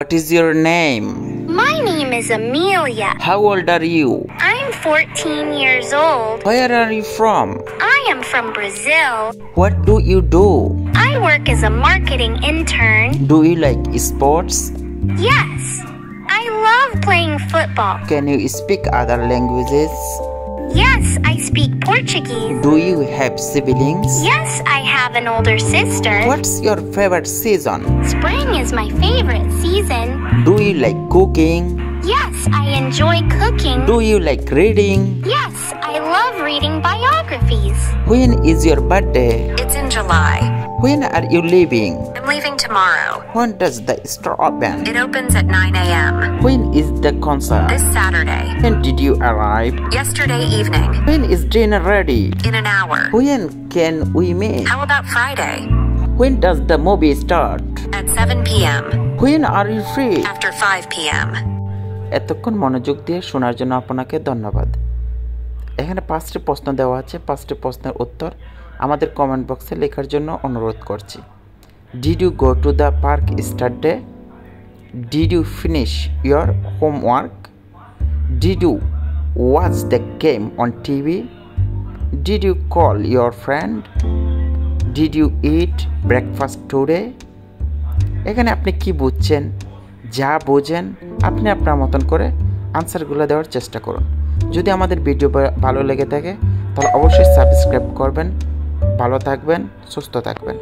What is your name? My name is Amelia. How old are you? I'm 14 years old. Where are you from? I am from Brazil. What do you do? I work as a marketing intern. Do you like sports? Yes. I love playing football. Can you speak other languages? Yes, I speak Portuguese. Do you have siblings? Yes, I have an older sister. What's your favorite season? Spring is my favorite season. Do you like cooking? Yes, I enjoy cooking. Do you like reading? Yes, I love reading biographies. When is your birthday? It's in July. When are you leaving? I'm leaving tomorrow. When does the store open? It opens at 9 a.m. When is the concert? this Saturday. When did you arrive? Yesterday evening. When is dinner ready? In an hour. When can we meet? How about Friday? When does the movie start? At 7 p.m. When are you free? After 5 p.m. এতক্ষণ মনোযোগ দিয়ে শোনার জন্য আপনাকে ধন্যবাদ। এখানে 5টি প্রশ্ন দেওয়া আছে। 5টি প্রশ্নের উত্তর আমাদের কমেন্ট বক্সে লেখার জন্য অনুরোধ করছি। Did you go to the park yesterday? Did you finish your homework? Did you watch the game on TV? Did you call your friend? Did you eat breakfast today? এখানে আপনি কি বুঝছেন, যা বোঝেন আপনি আপনার মতন করে আনসারগুলো দেওয়ার চেষ্টা করুন। যদি আমাদের ভিডিও ভালো লেগে থাকে তাহলে অবশ্যই সাবস্ক্রাইব করবেন। ভালো থাকবেন, সুস্থ থাকবেন।